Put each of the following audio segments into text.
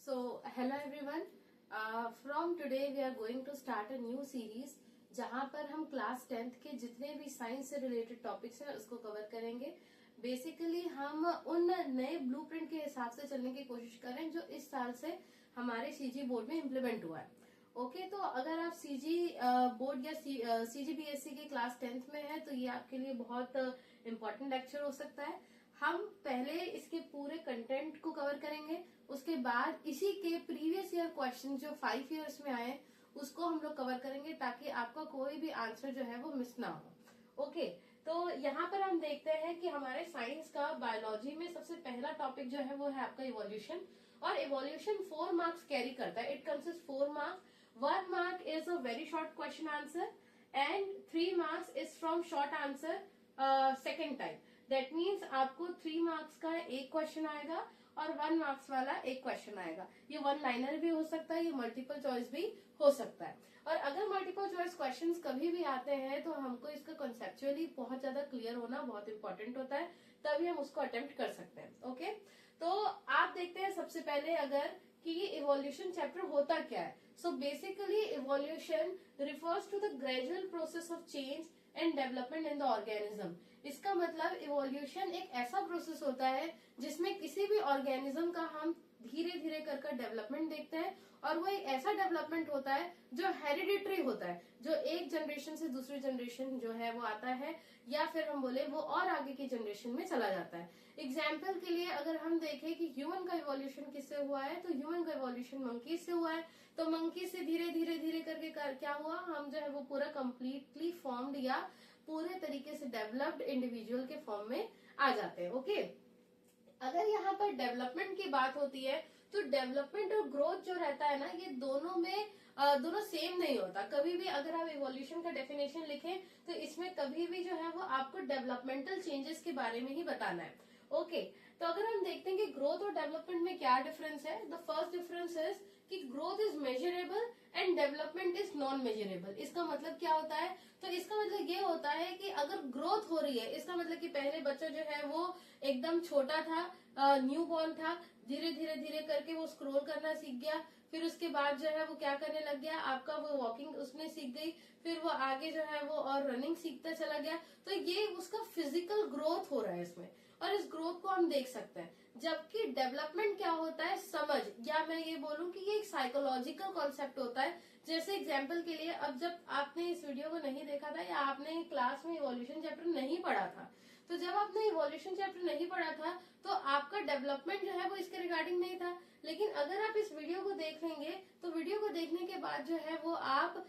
Hello everyone. From today we are going to start a new series जहां पर हम class 10th के जितने भी साइंस से रिलेटेड टॉपिक्स हैं उसको कवर करेंगे। बेसिकली हम उन नए ब्लूप्रिंट के हिसाब से चलने की कोशिश करें जो इस साल से हमारे सीजी बोर्ड में इम्प्लीमेंट हुआ है। ओके, तो अगर आप सीजी बोर्ड या सीजी बीएससी के क्लास 10th में है तो ये आपके लिए बहुत इम्पोर्टेंट लेक्चर हो सकता है। हम पहले इसके पूरे कंटेंट को कवर करेंगे, उसके बाद इसी के प्रीवियस ईयर क्वेश्चन जो 5 इयर्स में आए उसको हम लोग कवर करेंगे ताकि आपका कोई भी आंसर जो है वो मिस ना हो। ओके, तो यहाँ पर हम देखते हैं कि हमारे साइंस का बायोलॉजी में सबसे पहला टॉपिक जो है वो है आपका इवोल्यूशन। और इवोल्यूशन 4 मार्क्स कैरी करता है। It consist 4 marks. 1 mark is a very short question answer and 3 marks is from short answer second type. That means आपको 3 मार्क्स का एक क्वेश्चन आएगा और 1 मार्क्स वाला एक क्वेश्चन आएगा। ये 1 लाइनर भी हो सकता है, ये मल्टीपल चॉइस भी हो सकता है। और अगर मल्टीपल चॉइस क्वेश्चंस कभी भी आते हैं तो हमको इसका कॉन्सेप्चुअली बहुत ज्यादा क्लियर होना बहुत इंपॉर्टेंट होता है, तभी हम उसको अटेम्प्ट कर सकते हैं। ओके, तो आप देखते हैं सबसे पहले अगर कि ये इवोल्यूशन चैप्टर होता क्या है। So basically evolution refers to the gradual process of change and development in the organism. इसका मतलब इवोल्यूशन एक ऐसा प्रोसेस होता है जिसमें किसी भी ऑर्गेनिज्म का हम धीरे धीरे कर डेवलपमेंट देखते हैं, और वो एक ऐसा डेवलपमेंट होता है जो हेरिडिटरी होता है, जो एक जनरेशन से दूसरी जनरेशन जो है वो आता है, या फिर हम बोले वो और आगे की जनरेशन में चला जाता है। एग्जाम्पल के लिए अगर हम देखें कि ह्यूमन का इवोल्यूशन किससे हुआ है, तो ह्यूमन का इवोल्यूशन मंकी से हुआ है। तो मंकी से धीरे धीरे धीरे करके क्या हुआ, हम जो है वो पूरा कंप्लीटली फॉर्म्ड या पूरे तरीके से डेवलप्ड इंडिविजुअल के फॉर्म में आ जाते हैं। ओके, अगर यहाँ पर डेवलपमेंट की बात होती है तो डेवलपमेंट और ग्रोथ जो रहता है ना, ये दोनों में दोनों सेम नहीं होता। कभी भी अगर आप इवोल्यूशन का डेफिनेशन लिखें तो इसमें कभी भी जो है वो आपको डेवलपमेंटल चेंजेस के बारे में ही बताना है। ओके, तो अगर हम देखते हैं कि ग्रोथ और डेवलपमेंट में क्या डिफरेंस है, द फर्स्ट डिफरेंस इज कि growth is measurable and development is non measurable. इसका मतलब क्या होता है, तो इसका मतलब ये होता है कि अगर ग्रोथ हो रही है, इसका मतलब कि पहले बच्चा जो है वो एकदम छोटा था, न्यू बॉर्न था, धीरे धीरे धीरे करके वो स्क्रॉल करना सीख गया, फिर उसके बाद जो है वो क्या करने लग गया, आपका वो वॉकिंग उसने सीख गई, फिर वो आगे जो है वो और रनिंग सीखता चला गया। तो ये उसका फिजिकल ग्रोथ हो रहा है इसमें, और इस ग्रोथ को हम देख सकते हैं। जबकि डेवलपमेंट क्या होता है, समझ, या मैं ये बोलूं कि ये एक साइकोलॉजिकल कॉन्सेप्ट होता है। जैसे एग्जाम्पल के लिए, अब जब आपने इस वीडियो को नहीं देखा था या आपने क्लास में इवोल्यूशन चैप्टर नहीं पढ़ा था, तो जब आपने इवोल्यूशन चैप्टर नहीं पढ़ा था तो आपका डेवलपमेंट जो है वो इसके रिगार्डिंग नहीं था। लेकिन अगर आप इस वीडियो को देख लेंगे तो वीडियो को देखने के बाद जो है वो आप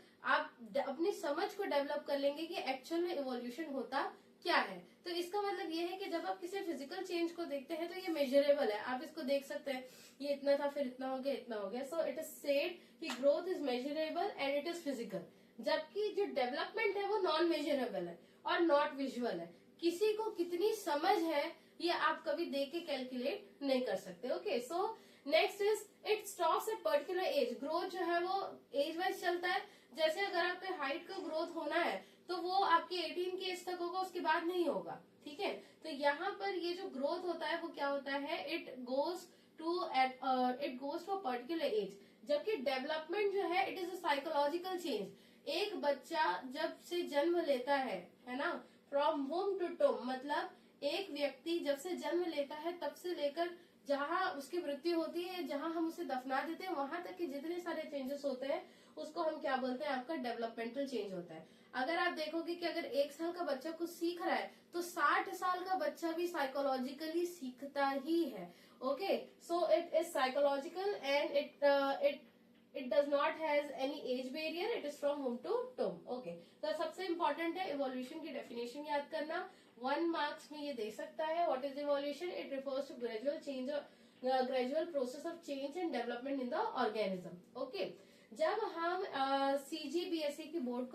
अपनी समझ को डेवलप कर लेंगे कि एक्चुअल में इवोल्यूशन होता क्या है। तो इसका मतलब ये है कि जब आप किसी फिजिकल चेंज को देखते हैं तो ये मेजरेबल है, आप इसको देख सकते हैं, ये इतना था फिर इतना हो गया इतना हो गया। सो इट इज सेड कि growth is measurable and it is physical. जबकि जो डेवलपमेंट है वो नॉन मेजरेबल है और नॉट विजुअल है। किसी को कितनी समझ है ये आप कभी देख के कैलकुलेट नहीं कर सकते। Okay, so next is it stops at particular age. Growth जो है वो एज वाइज चलता है। जैसे अगर आपके हाइट का ग्रोथ होना है तो वो आपके 18 की एज तक होगा, उसके बाद नहीं होगा। ठीक है, तो यहाँ पर ये जो ग्रोथ होता है वो क्या होता है, it goes to a particular age. जबकि डेवलपमेंट जो है it is a psychological change. एक बच्चा जब से जन्म लेता है ना, फ्रॉम होम टू टोम, मतलब एक व्यक्ति जब से जन्म लेता है तब से लेकर जहाँ उसकी मृत्यु होती है, जहाँ हम उसे दफना देते हैं, वहां तक के जितने सारे चेंजेस होते हैं उसको हम क्या बोलते हैं, आपका डेवलपमेंटल चेंज होता है। अगर आप देखोगे कि अगर 1 साल का बच्चा कुछ सीख रहा है तो 60 साल का बच्चा भी साइकोलॉजिकली सीखता ही है। Okay, so it is psychological and it does not has any age barrier, it is from home to tomb. Okay, तो सबसे इंपॉर्टेंट है इवोल्यूशन की डेफिनेशन याद करना। 1 मार्क्स में ये दे सकता है, what is evolution, it refers to gradual process of change and development in the organism. Okay, जब हम सीजीबीएसई की बोर्ड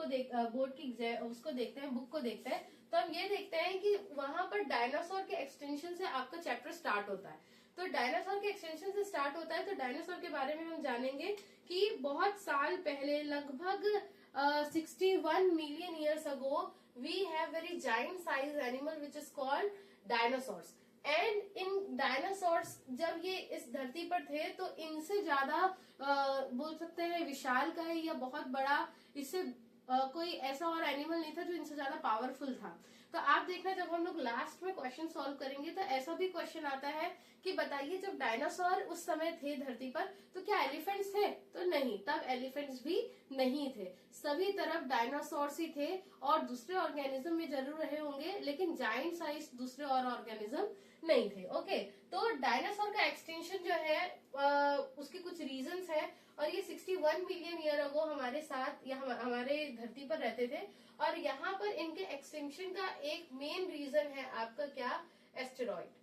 की उसको देखते हैं, बुक को देखते हैं, तो हम ये देखते हैं कि वहां पर डायनासोर के एक्सटेंशन से आपका चैप्टर स्टार्ट होता है। तो डायनासोर के एक्सटेंशन से स्टार्ट होता है, तो डायनासोर के बारे में हम जानेंगे कि बहुत साल पहले, लगभग 61 million years ago, we have very giant size animal which is called dinosaurs. And in dinosaurs जब ये इस धरती पर थे तो इनसे ज्यादा बोल सकते हैं विशाल का है या बहुत बड़ा, इससे कोई ऐसा और एनिमल नहीं था जो इनसे ज्यादा पावरफुल था। तो आप देखना जब हम लोग लास्ट में क्वेश्चन सॉल्व करेंगे तो ऐसा भी क्वेश्चन आता है कि बताइए जब डायनासोर उस समय थे धरती पर तो क्या एलिफेंट्स थे? तो नहीं, तब एलिफेंट्स भी नहीं थे, सभी तरफ डायनासोर्स ही थे और दूसरे ऑर्गेनिज्म में जरूर रहे होंगे लेकिन जायंट साइज दूसरे और ऑर्गेनिज्म नहीं थे। ओके, तो डायनासोर का एक्सटेंशन जो है उसके कुछ रीजंस है और ये 61 मिलियन ईयर अगो हमारे साथ या हमारे धरती पर रहते थे और यहाँ पर इनके एक्सटिंक्शन का एक मेन रीजन है आपका क्या? एस्टेरॉइड।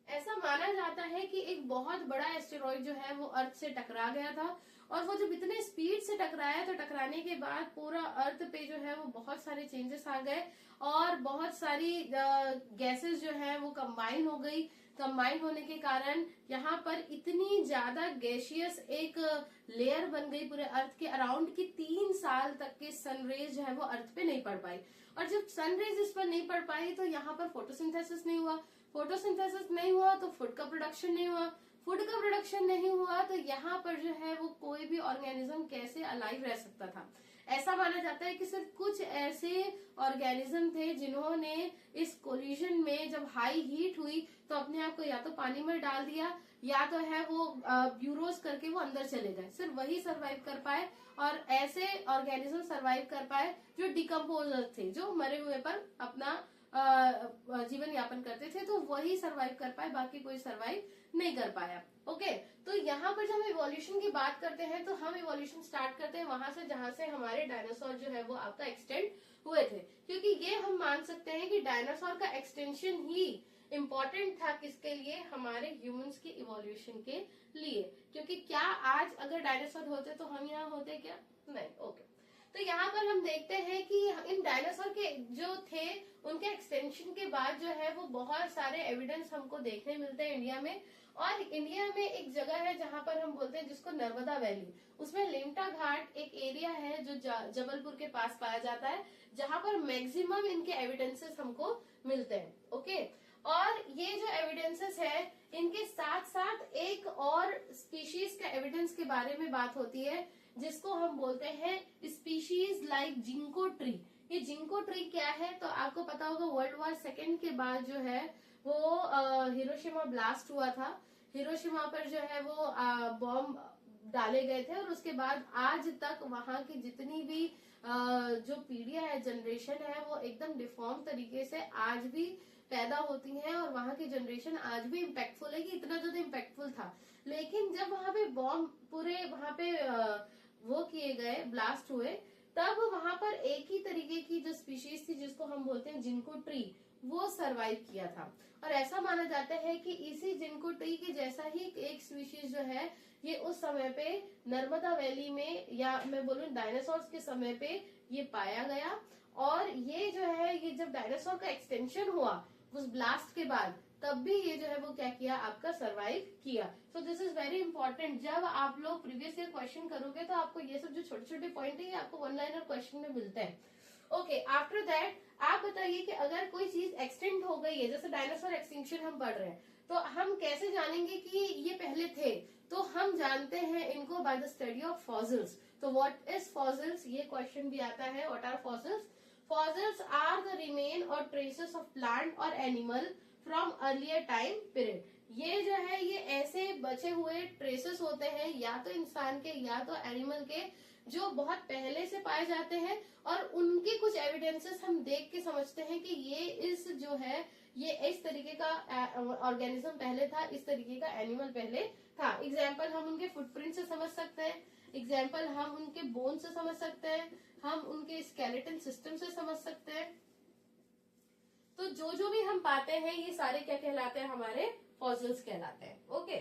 ऐसा माना जाता है कि एक बहुत बड़ा एस्टेरॉइड जो है वो अर्थ से टकरा गया था और वो जब इतने स्पीड से टकराया तो टकराने के बाद पूरा अर्थ पे जो है वो बहुत सारे चेंजेस आ गए और बहुत सारी गैसेस जो है वो कंबाइन हो गई। कंबाइन होने के कारण यहाँ पर इतनी ज्यादा गैसियस एक लेयर बन गई पूरे अर्थ के अराउंड की 3 साल तक के सनरेज जो है वो अर्थ पे नहीं पड़ पाई और जब सनरेज इस पर नहीं पड़ पाई तो यहाँ पर फोटोसिंथेसिस नहीं हुआ। फोटोसिंथेसिस नहीं हुआ तो फूड का प्रोडक्शन नहीं हुआ। फूड का प्रोडक्शन नहीं हुआ तो यहाँ पर जो है वो कोई भी ऑर्गेनिज्म कैसे अलाइव रह सकता था? ऐसा माना जाता है कि सिर्फ कुछ ऐसे ऑर्गेनिज्म थे जिन्होंने इस कोलिजन में जब हाई हीट हुई तो अपने आप को या तो पानी में डाल दिया या तो है वो ब्यूरोज करके वो अंदर चले गए, सिर्फ वही सरवाइव कर पाए और ऐसे ऑर्गेनिज्म सरवाइव कर पाए जो डिकम्पोजर थे, जो मरे हुए पर अपना जीवन यापन करते थे, तो वही सरवाइव कर पाए, बाकी कोई सरवाइव नहीं कर पाया। ओके, तो यहाँ पर जब हम इवोल्यूशन की बात करते हैं तो हम इवोल्यूशन स्टार्ट करते हैं वहां से जहां से हमारे डायनासोर जो है वो आपका एक्सटेंड हुए थे, क्योंकि ये हम मान सकते हैं कि डायनासोर का एक्सटेंशन ही इम्पोर्टेंट था किसके लिए? हमारे ह्यूमंस की इवोल्यूशन के लिए। क्योंकि क्या आज अगर डायनासोर होते तो हम यहाँ होते क्या? नहीं। ओके, तो यहाँ पर हम देखते हैं कि इन डायनासोर के जो थे उनके एक्सटेंशन के बाद जो है वो बहुत सारे एविडेंस हमको देखने मिलते हैं इंडिया में। और इंडिया में एक जगह है जहाँ पर हम बोलते हैं जिसको नर्मदा वैली, उसमें लेमटा घाट एक एरिया है जो जबलपुर के पास पाया जाता है जहाँ पर मैक्सिमम इनके एविडेंसेस हमको मिलते हैं। ओके, और ये जो एविडेंसेस है इनके साथ साथ एक और स्पीशीज के एविडेंस के बारे में बात होती है जिसको हम बोलते हैं स्पीशीज लाइक जिंको ट्री। ये जिंको ट्री क्या है? तो आपको पता होगा वर्ल्ड वॉर सेकेंड के बाद जो है वो हिरोशिमा ब्लास्ट हुआ था। हिरोशिमा पर जो है वो बॉम्ब डाले गए थे और उसके बाद आज तक वहां की जितनी भी जो पीढ़ियां है, जनरेशन है, वो एकदम डिफॉर्म तरीके से आज भी पैदा होती हैं और वहां की जनरेशन आज भी इम्पैक्टफुल है कि इतना ज्यादा इम्पैक्टफुल था। लेकिन जब वहां पे बॉम्ब पूरे वहां पे वो किए गए, ब्लास्ट हुए, तब वहां पर एक ही तरीके की जो स्पीशीज थी जिसको हम बोलते हैं जिंको ट्री, वो सरवाइव किया था। और ऐसा माना जाता है कि इसी जिंको ट्री के जैसा ही एक स्पीशीज जो है ये उस समय पे नर्मदा वैली में, या मैं बोलूं डायनासोर्स के समय पे ये पाया गया। और ये जो है ये जब डायनासोर का एक्सटेंशन हुआ उस ब्लास्ट के बाद, तब भी ये जो है वो क्या किया? आपका सरवाइव किया। So this is very important. जब आप लोग प्रीवियस ईयर क्वेश्चन करोगे तो आपको ये सब जो छोटे छोटे पॉइंट है ये आपको वन लाइनर क्वेश्चन में मिलते हैं। ओके, आफ्टर दैट आप बताइए कि अगर कोई चीज एक्सटेंड हो गई है, जैसे डायनासोर एक्सटिंक्शन हम पढ़ रहे हैं, तो हम कैसे जानेंगे कि ये पहले थे? तो हम जानते हैं इनको by the study of fossils. तो व्हाट इज फॉसिल्स? ये क्वेश्चन भी आता है, what are fossils? Fossils are the remain or traces of plant or animal from earlier time period. ये जो है ये ऐसे बचे हुए ट्रेसेस होते हैं या तो इंसान के या तो एनिमल के जो बहुत पहले से पाए जाते हैं और उनके कुछ एविडेंसेस हम देख के समझते हैं कि ये इस जो है ये इस तरीके का ऑर्गेनिज्म पहले था, इस तरीके का एनिमल पहले था। एग्जाम्पल हम उनके फुटप्रिंट से समझ सकते हैं, एग्जाम्पल हम उनके बोन से समझ सकते हैं, हम उनके स्केलेटन सिस्टम से समझ सकते हैं। तो जो भी हम पाते हैं ये सारे क्या कहलाते हैं? हमारे फॉसिल्स कहलाते हैं। ओके,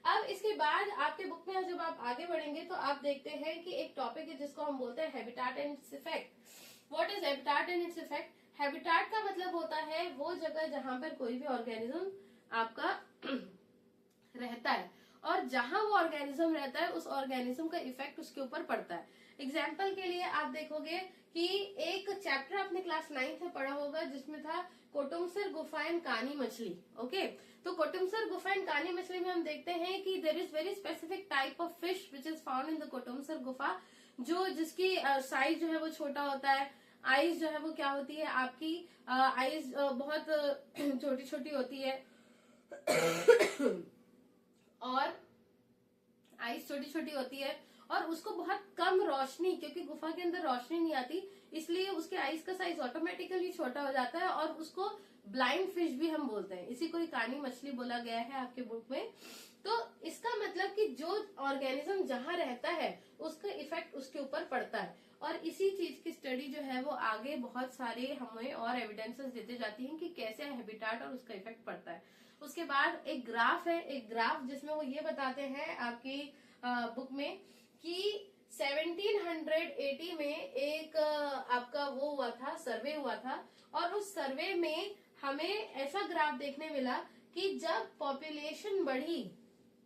अब इसके बाद आपके बुक में जब आप आगे बढ़ेंगे तो आप देखते हैं कि एक टॉपिक है जिसको हम बोलते हैं habitat and its effect. What is habitat and its effect? Habitat का मतलब होता है वो जगह जहां पर कोई भी ऑर्गेनिज्म आपका रहता है और जहां वो ऑर्गेनिज्म रहता है उस ऑर्गेनिज्म का इफेक्ट उसके ऊपर पड़ता है। एग्जाम्पल के लिए आप देखोगे कि एक चैप्टर आपने क्लास 9th में पढ़ा होगा जिसमें था कोटुमसर गुफा एंड कानी मछली। ओके, तो कोटुमसर गुफा एंड कानी मछली में हम देखते हैं कि there is very specific type of fish which is found in the Kotumsar गुफा, जो जिसकी साइज जो है वो छोटा होता है, आईज जो है वो क्या होती है आपकी, आईज बहुत छोटी छोटी होती है और आईज छोटी छोटी होती है और उसको बहुत कम रोशनी, क्योंकि गुफा के अंदर रोशनी नहीं आती, इसलिए उसके आईज का साइज ऑटोमेटिकली छोटा हो जाता है और उसको ब्लाइंड फिश भी हम बोलते हैं। इसी को ही कानी मछली बोला गया है आपके बुक में। तो इसका मतलब कि जो ऑर्गेनिज्म जहां रहता है उसका इफेक्ट उसके ऊपर पड़ता है, और इसी चीज की स्टडी जो है वो आगे बहुत सारे हमें और एविडेंसेस देते जाती हैं कि कैसे हैबिटेट और उसका इफेक्ट पड़ता है। उसके बाद एक ग्राफ है, एक ग्राफ जिसमें वो ये बताते हैं आपकी बुक में कि 1780 में एक आपका वो हुआ था, सर्वे हुआ था, और उस सर्वे में हमें ऐसा ग्राफ देखने मिला कि जब पॉपुलेशन बढ़ी,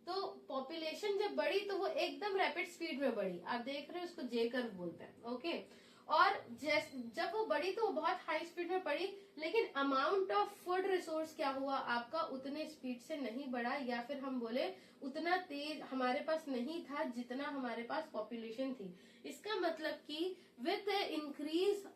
तो पॉपुलेशन जब बढ़ी तो वो एकदम रैपिड स्पीड में बढ़ी। आप देख रहे हो, उसको जे कर्व बोलते हैं। ओके, और जब वो बढ़ी तो वो बहुत हाई स्पीड में बढ़ी, लेकिन अमाउंट ऑफ फूड रिसोर्स क्या हुआ आपका, उतने स्पीड से नहीं बढ़ा, या फिर हम बोले उतना तेज हमारे पास नहीं था जितना हमारे पास पॉपुलेशन थी। इसका मतलब कि विद इंक्रीज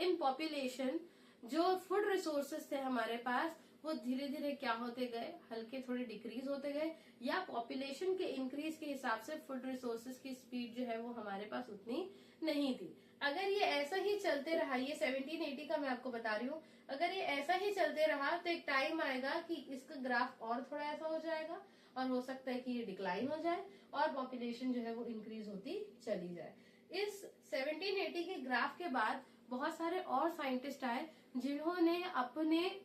इन पॉपुलेशन जो फूड रिसोर्सेस थे हमारे पास वो धीरे धीरे क्या होते गए, हल्के थोड़े डिक्रीज होते गए, या पॉपुलेशन के इंक्रीज के हिसाब से फूड रिसोर्सेज की स्पीड जो है वो हमारे पास उतनी नहीं थी। अगर ये ऐसा ही चलते रहा, ये 1780 का मैं आपको बता रही हूँ, अगर ये ऐसा ही चलते रहा तो एक टाइम आएगा कि इसका ग्राफ और थोड़ा ऐसा हो जाएगा और हो सकता है कि ये डिक्लाइन हो जाए और पॉपुलेशन जो है वो इंक्रीज होती चली जाए। इस 1780 के ग्राफ के बाद बहुत सारे और साइंटिस्ट आए जिन्होंने अपने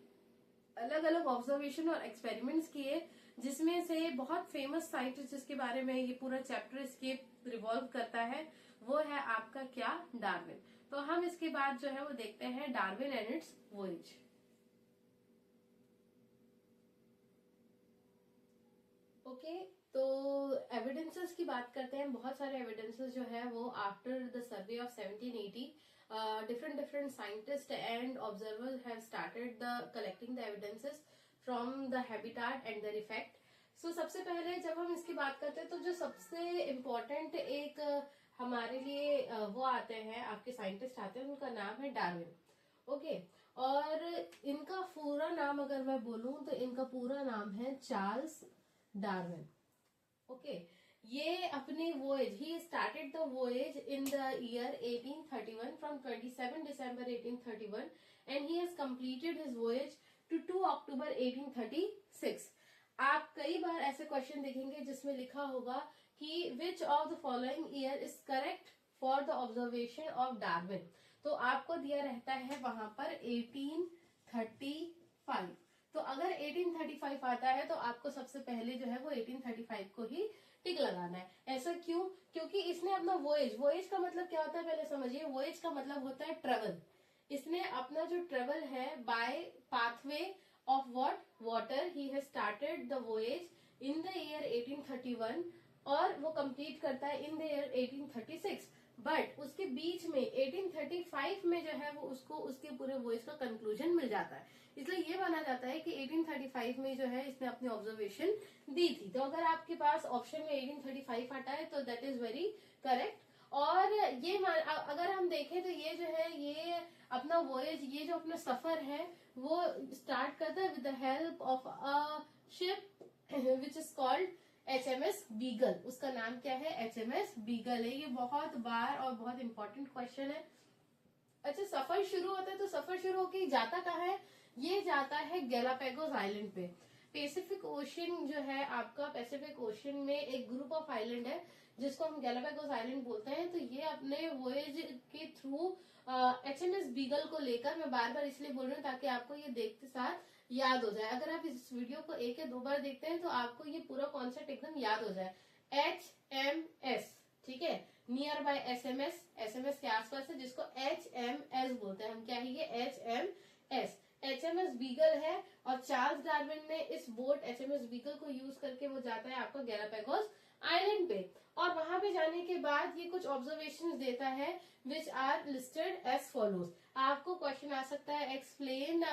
अलग अलग ऑब्जर्वेशन और एक्सपेरिमेंट्स किए, जिसमें से बहुत फेमस साइंटिस्ट जिसके बारे में ये पूरा चैप्टर इसके रिवॉल्व करता है वो है आपका क्या, डार्विन। तो हम इसके बाद जो है वो देखते हैं Darwin and it's voyage. Okay, तो एविडेंसेस की बात करते हैं। बहुत सारे एविडेंसेस जो है वो after the survey of 1780 different scientists and observers have started the collecting the evidences from the habitat and their effect. So सबसे पहले जब हम इसकी बात करते हैं तो जो सबसे इम्पोर्टेंट एक हमारे लिए वो आते हैं, आपके साइंटिस्ट आते हैं, उनका नाम है डार्विन। ओके, और इनका पूरा नाम अगर मैं बोलूं तो इनका पूरा नाम है चार्ल्स डार्विन। ओके, ये अपनी voyage, he started the voyage in the year 1831 from 27 December 1831 and he has completed his voyage to 2 October 1836। आप कई बार ऐसे क्वेश्चन देखेंगे जिसमें लिखा होगा कि which of the following year is correct for the observation of Darwin, तो आपको दिया रहता है वहां पर 1835। तो अगर 1835 आता है तो आपको सबसे पहले जो है वो 1835 को ही टिक लगाना है। ऐसा क्यों? क्योंकि इसने अपना वोएज, वोएज का मतलब क्या होता है पहले समझिए। वोएज का मतलब होता है ट्रेवल। इसने अपना जो ट्रेवल है by pathway of what, water, he has started the voyage in the year 1831 और वो कंप्लीट करता है इन द ईयर 1836। बट उसके बीच में 1835 में जो है वो उसको उसके पूरे वोएज का कंक्लूजन मिल जाता है, इसलिए ये माना जाता है कि 1835 में जो है इसने अपनी ऑब्जर्वेशन दी थी। तो अगर आपके पास ऑप्शन में 1835 आता है तो दैट इज वेरी करेक्ट। और ये अगर हम देखें तो ये जो है ये अपना वोएज, ये जो अपना सफर है वो स्टार्ट करता है with the help of a ship which is called HMS beagle. उसका नाम क्या है? HMS बीगल है। ये बहुत बार और बहुत इंपॉर्टेंट क्वेश्चन है। अच्छा, सफर शुरू होता है तो सफर शुरू होकर जाता कहाँ है? ये जाता है गैलापागोस आइलैंड पे। पैसिफिक ओशियन जो है आपका, पैसिफिक ओशियन में एक ग्रुप ऑफ आइलैंड है जिसको हम गैलापागोस आइलैंड बोलते हैं। तो ये अपने वोएज के थ्रू HMS बीगल को लेकर, मैं बार बार इसलिए बोल रही हूँ ताकि आपको ये देखते साथ याद हो जाए। अगर आप इस वीडियो को 1 या 2 बार देखते हैं तो आपको ये पूरा कॉन्सेप्ट एकदम याद हो जाए। HMS, ठीक है, नियर बाय SMS, SMS के आसपास है, जिसको HMS बोलते हैं हम। क्या है ये? HMS, HMS बीगल है। और चार्ल्स डार्विन ने इस बोट HMS बीगल को यूज करके वो जाता है आपका गैलापागोस आइलैंड पे। और वहां पे जाने के बाद ये कुछ ऑब्जर्वेशन देता है which are listed as follows. आपको क्वेश्चन आ सकता है explain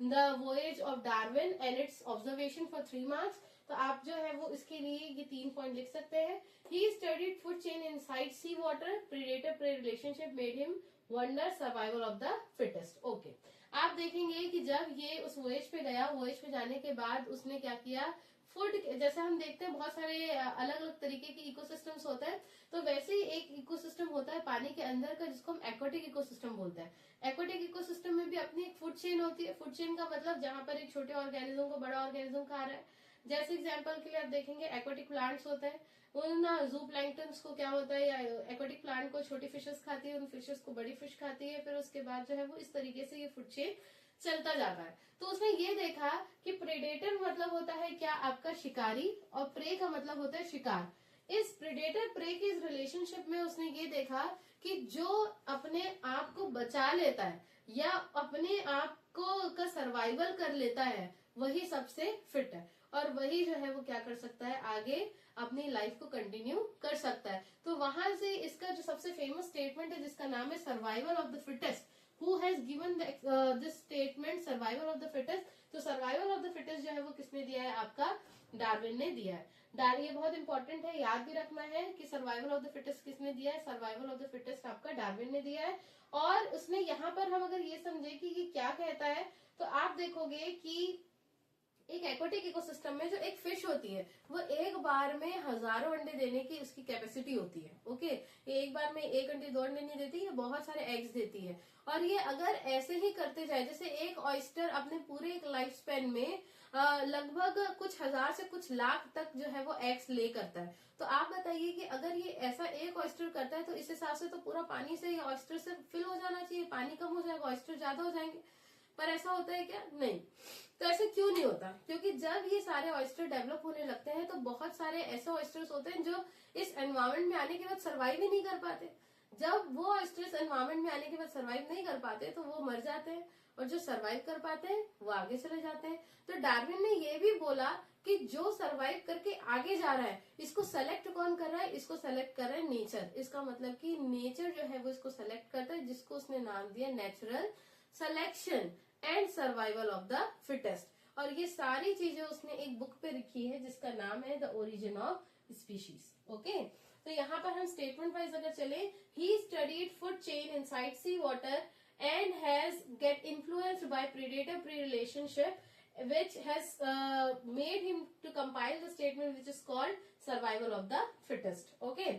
the voyage of Darwin and its observation for 3 marks. तो आप जो है वो इसके लिए ये 3 पॉइंट लिख सकते हैं। He studied food chain inside sea water, predator prey relationship made him wonder, survival of the fittest. Okay, आप देखेंगे कि जब ये उस वोएज पे गया, वोएज पे जाने के बाद उसने क्या किया, फूड, जैसे हम देखते हैं बहुत सारे अलग अलग तरीके के इकोसिस्टम्स होते हैं, तो वैसे ही एक इकोसिस्टम होता है पानी के अंदर का जिसको हम एक्वाटिक इकोसिस्टम बोलते हैं। एक्वाटिक इकोसिस्टम में भी अपनी एक फूड चेन होती है। फूड चेन का मतलब जहां पर एक छोटे ऑर्गेनिज्म को बड़ा ऑर्गेनिज्म खा रहा है। जैसे एग्जांपल के लिए आप देखेंगे एक्वाटिक प्लांट्स होते हैं, उन जू प्लैंक्टन्स को क्या होता है, या एक्वाटिक प्लांट को छोटी फिशेस खाती है, उन फिशेस को बड़ी फिश खाती है, फिर उसके बाद जो है वो इस तरीके से ये फूड चेन चलता जाता है। तो उसने ये देखा कि प्रेडेटर मतलब होता है क्या, आपका शिकारी, और प्रे का मतलब होता है शिकार। इस प्रेडेटर प्रे की इस रिलेशनशिप में उसने ये देखा कि जो अपने आप को बचा लेता है या अपने आप को का सर्वाइवल कर लेता है वही सबसे फिट है, और वही जो है वो क्या कर सकता है, आगे अपनी लाइफ को कंटिन्यू कर सकता है। तो वहां से इसका जो सबसे फेमस स्टेटमेंट है जिसका नाम है survival of the fittest, who has given this statement survival of the fittest. तो सर्वाइवल ऑफ द फिटेस्ट जो है वो किसने दिया है, आपका डार्विन ने दिया है। ये बहुत इंपॉर्टेंट है, याद भी रखना है कि सर्वाइवल ऑफ द फिटेस्ट किसने दिया है, सर्वाइवल ऑफ द फिटेस्ट आपका डार्विन ने दिया है। और उसने यहाँ पर हम अगर ये समझे कि ये क्या कहता है, तो आप देखोगे कि एक एक्वाटिक इकोसिस्टम में जो एक फिश होती है वो एक बार में हजारों अंडे देने की उसकी कैपेसिटी होती है। ओके, ये एक बार में 1 अंडे 2 अंडे नहीं देती, ये बहुत सारे एग्स देती है। और ये अगर ऐसे ही करते जाए, जैसे एक ऑयस्टर अपने पूरे एक लाइफ स्पेन में लगभग कुछ हजार से कुछ लाख तक जो है वो एग्स ले करता है। तो आप बताइए कि अगर ये ऐसा एक ऑयस्टर करता है तो इस हिसाब से तो पूरा पानी से ऑयस्टर से फिल हो जाना चाहिए, पानी कम हो जाएगा, ऑयस्टर ज्यादा हो जाएंगे। पर ऐसा होता है क्या? नहीं। तो ऐसे क्यों नहीं होता? क्योंकि जब ये सारे ऑयस्टर डेवलप होने लगते हैं तो बहुत सारे ऐसे ऑयस्टर्स होते हैं जो इस एनवायरमेंट में आने के बाद सर्वाइव ही नहीं कर पाते। जब वो ऑयस्टर्स एनवायरमेंट में आने के बाद सर्वाइव नहीं कर पाते तो वो मर जाते हैं, और जो सर्वाइव कर पाते हैं वो आगे चले जाते हैं। तो डार्विन ने ये भी बोला कि जो सर्वाइव करके आगे जा रहा है इसको सेलेक्ट कौन कर रहा है, इसको सेलेक्ट कर रहा है नेचर। इसका मतलब कि नेचर जो है वो इसको सेलेक्ट करता है, जिसको उसने नाम दिया natural selection and survival of the fittest. और ये सारी चीजें उसने एक बुक पे लिखी है जिसका नाम है the origin of species. Okay, तो यहाँ पर हम स्टेटमेंट वाइज अगर चले, he studied food chain inside sea water and has get influenced by predator prey relationship which has made him to compile the statement which is called survival of the fittest. Okay.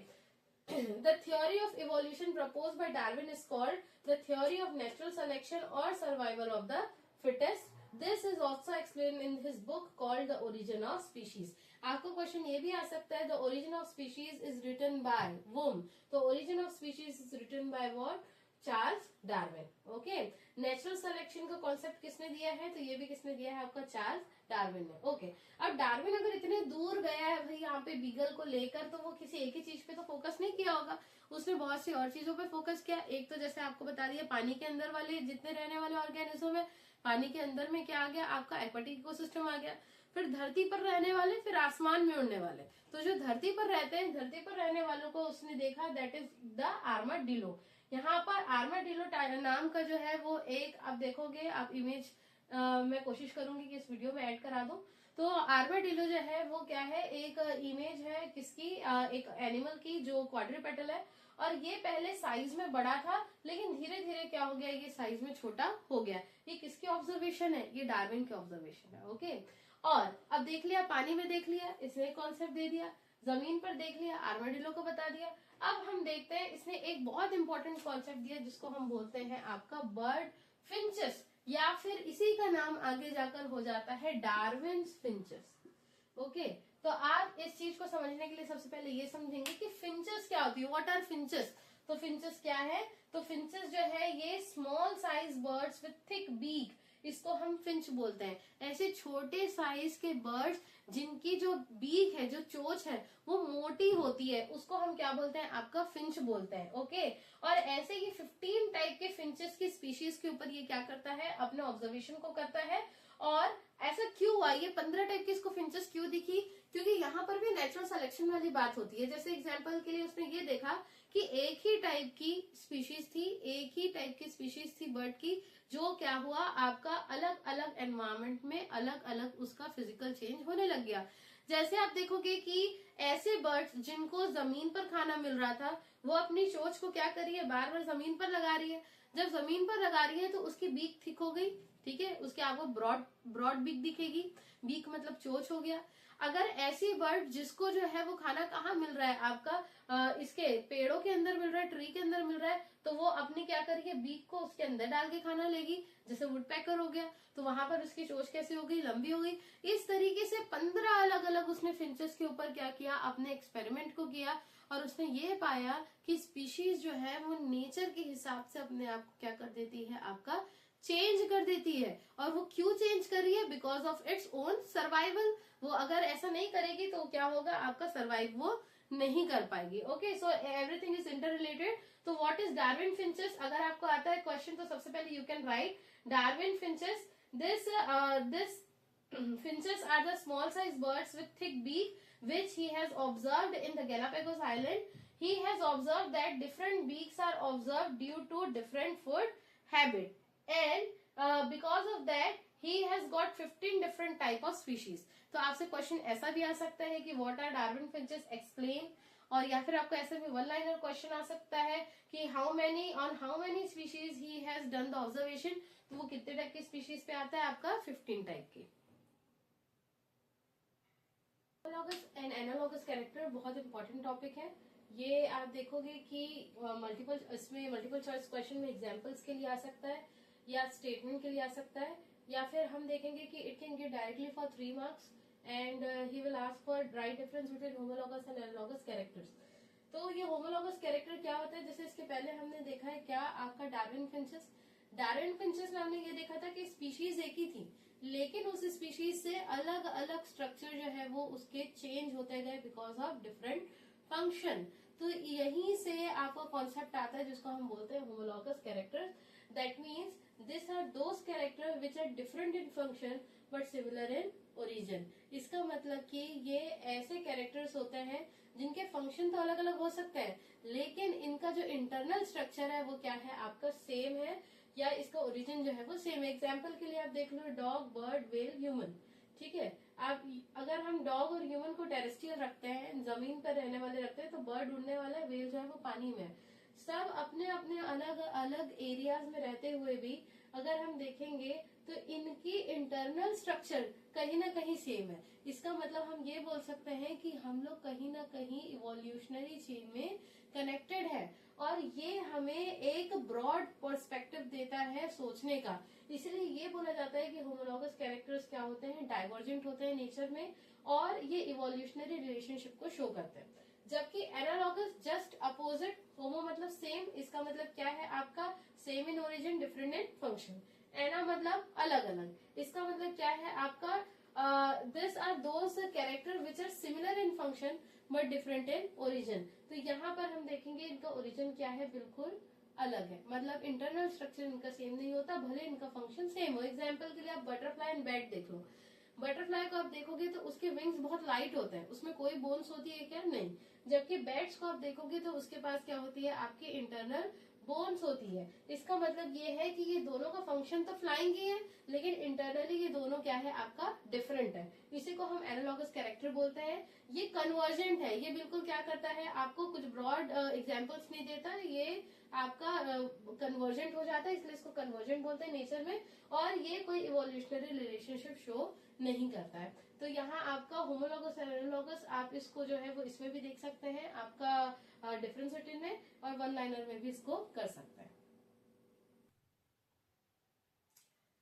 The theory of evolution proposed by Darwin is called the theory of natural selection or survival of the fittest. This is also explained in his book called The Origin of Species. आपको question ये भी आ सकता है, The Origin of Species is written by whom? तो Origin of Species is written by what? Charles Darwin. Okay, natural selection का concept किसने दिया है? तो ये भी किसने दिया है? आपका चार्ल्स डार्विन ने। ओके, अब डार्विन अगर इतने दूर गया है भाई यहाँ पे बीगल को लेकर, तो वो किसी एक ही चीज पे तो फोकस नहीं किया होगा, उसने बहुत सी और चीजों पे फोकस किया। एक तो जैसे आपको बता दिया पानी के अंदर वाले जितने रहने वाले ऑर्गेनिज्म है, पानी के अंदर में क्या आ गया? आपका एक्वाटिक इकोसिस्टम आ गया। फिर धरती पर रहने वाले, फिर आसमान में उड़ने वाले। तो जो धरती पर रहते हैं, धरती पर रहने वालों को उसने देखा, दैट इज द आर्माडिलो। यहाँ पर आर्माडिलो नाम का जो है वो एक, आप देखोगे, आप इमेज मैं कोशिश करूंगी कि इस वीडियो में ऐड करा दूं। तो आर्माडिलो जो है वो क्या है, एक इमेज है किसकी, एक एनिमल की जो क्वाड्रिपेटल है, और ये पहले साइज में बड़ा था लेकिन धीरे धीरे क्या हो गया, ये साइज में छोटा हो गया। ये किसकी ऑब्जर्वेशन है? ये डार्विन की ऑब्जर्वेशन है। ओके, और अब देख लिया, पानी में देख लिया, इसने कॉन्सेप्ट दे दिया, जमीन पर देख लिया, आर्माडिलो को बता दिया। अब हम देखते हैं इसने एक बहुत इंपॉर्टेंट कॉन्सेप्ट दिया जिसको हम बोलते हैं आपका बर्ड फिंचेस, या फिर इसी का नाम आगे जाकर हो जाता है डार्विन्स फिंचेस। ओके, तो आप इस चीज को समझने के लिए सबसे पहले ये समझेंगे कि फिंचेस क्या होती है, व्हाट आर फिंचेस। तो फिंचेस क्या है? तो फिंचेस जो है ये small size birds with thick beak, इसको हम फिंच बोलते हैं। ऐसे छोटे साइज के बर्ड्स जिनकी जो बीक है, जो चोंच है वो मोटी होती है, उसको हम क्या बोलते हैं? आपका फिंच बोलते हैं। ओके, और ऐसे ही 15 टाइप के फिंचेस की स्पीशीज के ऊपर ये क्या करता है? अपने ऑब्जर्वेशन को करता है। और ऐसा क्यों हुआ, ये 15 टाइप की इसको फिंचेस क्यों दिखी? क्योंकि यहाँ पर भी नेचुरल सिलेक्शन वाली बात होती है। जैसे एग्जांपल के लिए उसने ये देखा कि एक ही टाइप की स्पीशीज थी, एक ही टाइप की स्पीशीज थी बर्ड की, जो क्या हुआ आपका अलग अलग एनवायरमेंट में अलग अलग उसका फिजिकल चेंज होने लग गया। जैसे आप देखोगे कि ऐसे बर्ड्स जिनको जमीन पर खाना मिल रहा था, वो अपनी चोंच को क्या कर रही है, बार बार जमीन पर लगा रही है। जब जमीन पर लगा रही है तो उसकी बीक थिक हो गई, ठीक है, उसके आपको ब्रॉड ब्रॉड बीक दिखेगी, बीक मतलब चोंच हो गया। अगर ऐसी बर्ड जिसको जो है वो खाना कहाँ मिल रहा है आपका इसके पेड़ों के अंदर मिल रहा है, ट्री के अंदर मिल रहा है, तो वो अपनी क्या करेगी, बीक को उसके अंदर डाल के खाना लेगी। जैसे वुडपेकर हो गया, तो वहां पर उसकी चोंच कैसे हो गई, लंबी हो गई। इस तरीके से 15 अलग अलग उसने फिंचेस के ऊपर क्या किया, अपने एक्सपेरिमेंट को किया, और उसने ये पाया कि स्पीशीज जो है वो नेचर के हिसाब से अपने आप को क्या कर देती है, आपका चेंज कर देती है। और वो क्यों चेंज कर रही है, because of its own survival. वो अगर ऐसा नहीं करेगी तो क्या होगा, आपका सर्वाइव वो नहीं कर पाएगी। Okay, so everything is inter related. तो व्हाट इज डार्विन फिंचेस, अगर आपको आता है क्वेश्चन तो सबसे पहले you can write Darwin finches. This finches are the small sized birds with thick beak which he has observed in the Galapagos Island. He has observed that different beaks are observed due to different food habit, and because of that he has got 15 different type of species. तो आपसे question ऐसा भी आ सकता है कि what are Darwin finches explain, और या फिर आपको ऐसे भी वन लाइनर क्वेश्चन आ सकता है कि how many species he has done the observation. तो वो कितने टाइप की स्पीशीज पे आता है, आपका 15 टाइप के। एनालॉगस एंड एनालॉगस कैरेक्टर बहुत इंपॉर्टेंट टॉपिक है। ये आप देखोगे कि इसमें मल्टीपल चॉइस क्वेश्चन में एग्जांपल्स के लिए आ सकता है, या स्टेटमेंट के लिए आ सकता है, या फिर हम देखेंगे कि it can give directly for 3 marks, and he will ask for right difference between homologous and analogous characters. तो ये होमोलॉगस कैरेक्टर क्या होता है, जैसे इसके पहले हमने देखा है क्या, आपका डार्विन फिंचेस। डार्विन फिंचेस में हमने ये देखा था कि स्पीशीज एक ही थी, लेकिन उस स्पीशीज से अलग अलग स्ट्रक्चर जो है वो उसके चेंज होते गए बिकॉज ऑफ डिफरेंट फंक्शन। तो यहीं से आपका कॉन्सेप्ट आता है जिसको हम बोलते हैं homologous characters. That means this are those character which are different in function but similar in origin. इसका मतलब कि ये ऐसे कैरेक्टर्स होते हैं जिनके फंक्शन तो अलग अलग हो सकते हैं, लेकिन इनका जो इंटरनल स्ट्रक्चर है वो क्या है, आपका सेम है, या इसका ओरिजिन जो है वो सेम है। एग्जाम्पल के लिए आप देख लो, डॉग, बर्ड, व्हेल, ह्यूमन, ठीक है। आप अगर हम डॉग और ह्यूमन को टेरेस्ट्रियल रखते हैं, जमीन पर रहने वाले रखते हैं, तो बर्ड उड़ने वाला है, व्हेल जो है वो पानी में है। सब अपने अपने अलग अलग एरियाज में रहते हुए भी अगर हम देखेंगे तो इनकी इंटरनल स्ट्रक्चर कहीं ना कहीं सेम है। इसका मतलब हम ये बोल सकते हैं कि हम लोग कहीं ना कहीं इवोल्यूशनरी चेन में कनेक्टेड है, और ये हमें एक ब्रॉड पर्सपेक्टिव देता है सोचने का। इसलिए ये बोला जाता है कि होमोलॉगस कैरेक्टर्स क्या होते हैं, डाइवर्जेंट होते हैं नेचर में, और ये इवोल्यूशनरी रिलेशनशिप को शो करते हैं। जबकि एनालॉगस जस्ट अपोजिट, होमो मतलब सेम, इसका मतलब क्या है आपका, same in origin different in function. एना मतलब अलग अलग, इसका मतलब क्या है आपका, this are those character which are similar in function but different in origin. तो यहाँ पर हम देखेंगे इनका ओरिजिन क्या है, बिल्कुल अलग है, मतलब इंटरनल स्ट्रक्चर इनका सेम नहीं होता, भले इनका फंक्शन सेम हो। एग्जाम्पल के लिए आप बटरफ्लाई एंड बैट देख लो। बटरफ्लाई को आप देखोगे तो उसके विंग्स बहुत लाइट होते हैं, उसमें कोई बोन्स होती है क्या, नहीं। जबकि बैट्स को आप देखोगे तो उसके पास क्या होती है, आपकी इंटरनल बोन्स होती है। इसका मतलब ये है कि ये दोनों का फंक्शन तो फ्लाइंग ही है, लेकिन इंटरनली ये दोनों क्या है, आपका डिफरेंट है। इसी को हम एनालॉगस कैरेक्टर बोलते हैं। ये कन्वर्जेंट है, ये बिल्कुल क्या करता है, आपको कुछ ब्रॉड एग्जाम्पल्स नहीं देता, ये आपका कन्वर्जेंट हो जाता है, इसलिए इसको कन्वर्जेंट बोलते हैं नेचर में। और ये कोई इवोल्यूशनरी रिलेशनशिप शो नहीं करता है। तो यहाँ आपका होमोलॉगस और एनालॉगस, आप इसको जो है वो इसमें भी देख सकते हैं, आपका डिफरेंस रिटन में, और वन लाइनर में भी इसको कर सकते हैं।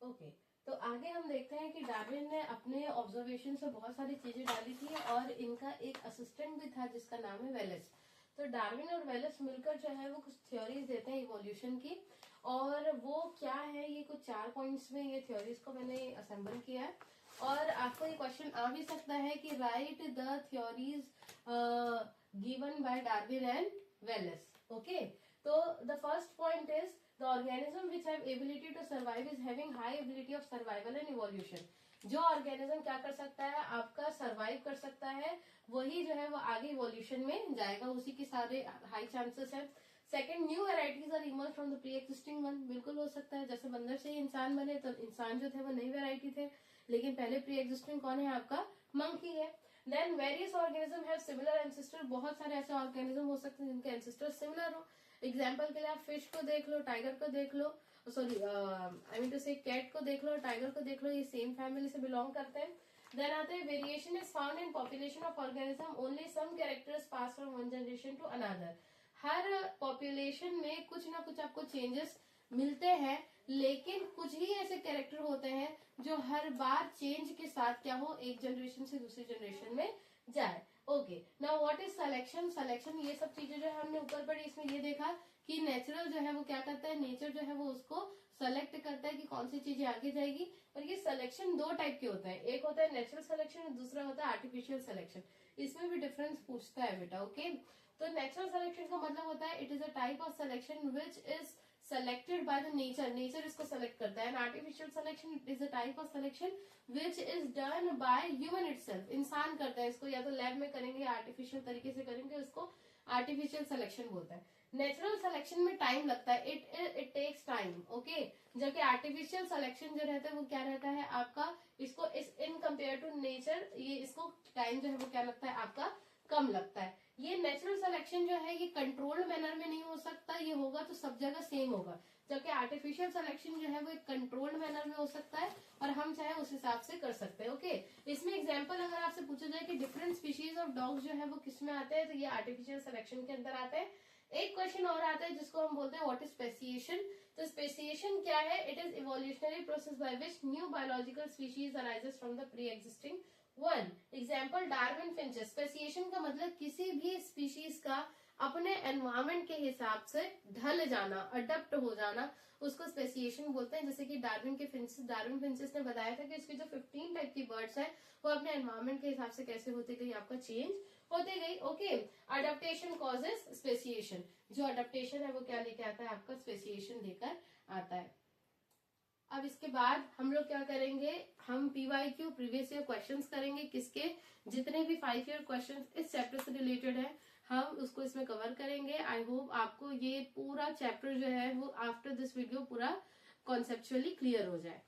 ओके, तो आगे हम देखते हैं कि डार्विन ने अपने ऑब्जर्वेशन से बहुत सारी चीजें डाली थी, और इनका एक असिस्टेंट भी था जिसका नाम है वेलेस। तो डार्विन और वेलेस मिलकर जो है वो कुछ थ्योरीज देते हैं इवोल्यूशन की, और वो क्या है, ये कुछ 4 पॉइंट्स में ये थ्योरीज को मैंने असेंबल किया है। और आपको ये क्वेश्चन आ भी सकता है कि write the theories given by Darwin and Wallace. Okay, तो the first point is the organism which have ability to survive is having high ability of survival and evolution. जो ऑर्गेनिज्म क्या कर सकता है, आपका सर्वाइव कर सकता है, वही जो है वो आगे इवोल्यूशन में जाएगा, उसी के सारे हाई चांसेस है। Second, new varieties are emerge from the pre existing one, बिल्कुल हो सकता है, जैसे बंदर से ही इंसान बने तो इंसान जो थे वो नई वेराइटी थे, लेकिन पहले प्री एक्जिस्टिंग कौन है आपका, मंकी है। Then various organism have similar ancestor, बहुत सारे ऐसे ऑर्गेनिज्म हो सकते हैं जिनके एंसेस्टर सिमिलर हो। एग्जाम्पल के लिए आप फिश को देख लो, टाइगर को देख लो, सॉरी आई मीन टू से कैट को देख लो, टाइगर को देख लो, ये सेम फैमिली से बिलोंग करते हैं। देन आते हैं variation is found in population of organism, only some characters pass from one generation to another. हर पॉपुलेशन में कुछ ना कुछ आपको चेंजेस मिलते हैं, लेकिन कुछ ही ऐसे कैरेक्टर होते हैं जो हर बार चेंज के साथ क्या हो, एक जनरेशन से दूसरी जनरेशन में जाए। Okay, now what is selection? Selection ये सब चीजें जो हमने ऊपर पढ़ी, इसमें ये देखा कि नेचुरल जो है वो क्या करता है, नेचर जो है वो उसको सेलेक्ट करता है कि कौन सी चीजें आगे जाएगी। और ये सिलेक्शन दो टाइप के होते हैं, एक होता है नेचुरल सिलेक्शन और दूसरा होता है आर्टिफिशियल सिलेक्शन। इसमें भी डिफरेंस पूछता है बेटा। ओके, तो नेचुरल सिलेक्शन का मतलब होता है it is a type of selection which is selected by the nature, nature इसको select करता है। and artificial selection it is a type of selection which is done by human itself, इंसान करता है इसको, या तो लैब में करेंगे या आर्टिफिशियल तरीके से करेंगे, उसको आर्टिफिशियल सिलेक्शन बोलता है। नेचुरल सिलेक्शन में टाइम लगता है, इट टेक्स टाइम। ओके, जबकि आर्टिफिशियल सिलेक्शन जो रहता है वो क्या रहता है आपका, इसको इस इन कंपेयर टू नेचर, ये इसको टाइम जो है वो क्या लगता है आपका, कम लगता है। ये नेचुरल सिलेक्शन जो है ये कंट्रोल्ड मैनर में नहीं हो सकता, ये होगा तो सब जगह सेम होगा, जबकि आर्टिफिशियल सिलेक्शन जो है वो एक कंट्रोल्ड मैनर में हो सकता है और हम चाहे उस हिसाब से कर सकते हैं। ओके, इसमें एग्जांपल अगर आपसे पूछा जाए कि डिफरेंट स्पीशीज ऑफ डॉग्स जो है वो किसमें आते हैं, तो ये आर्टिफिशियल सिलेक्शन के अंदर आते हैं। एक क्वेश्चन और आता है जिसको हम बोलते हैं व्हाट इज स्पेसिएशन। तो स्पेसिएशन क्या है, it is evolutionary process by which new biological species arises from the pre existing one. Example Darwin finches. Speciation का मतलब किसी भी स्पीशीज का अपने एनवायरमेंट के हिसाब से ढल जाना, अडप्ट हो जाना, उसको स्पेसिएशन बोलते हैं। जैसे कि डार्विन फिंचेस ने बताया था कि इसकी जो 15 टाइप की बर्ड्स हैं वो अपने एनवायरमेंट के हिसाब से कैसे होती गई, आपका चेंज होते गई। ओके, अडेप्टेशन कॉजेस स्पेसिएशन, जो अडेप्टेशन है वो क्या लेके आता है आपका, स्पेसिएशन लेकर आता है। अब इसके बाद हम लोग क्या करेंगे, हम PYQ प्रीवियस ईयर क्वेश्चंस करेंगे, किसके, जितने भी 5 ईयर क्वेश्चंस इस चैप्टर से रिलेटेड है हम उसको इसमें कवर करेंगे। आई होप आपको ये पूरा चैप्टर जो है वो आफ्टर दिस वीडियो पूरा कॉन्सेप्चुअली क्लियर हो जाए।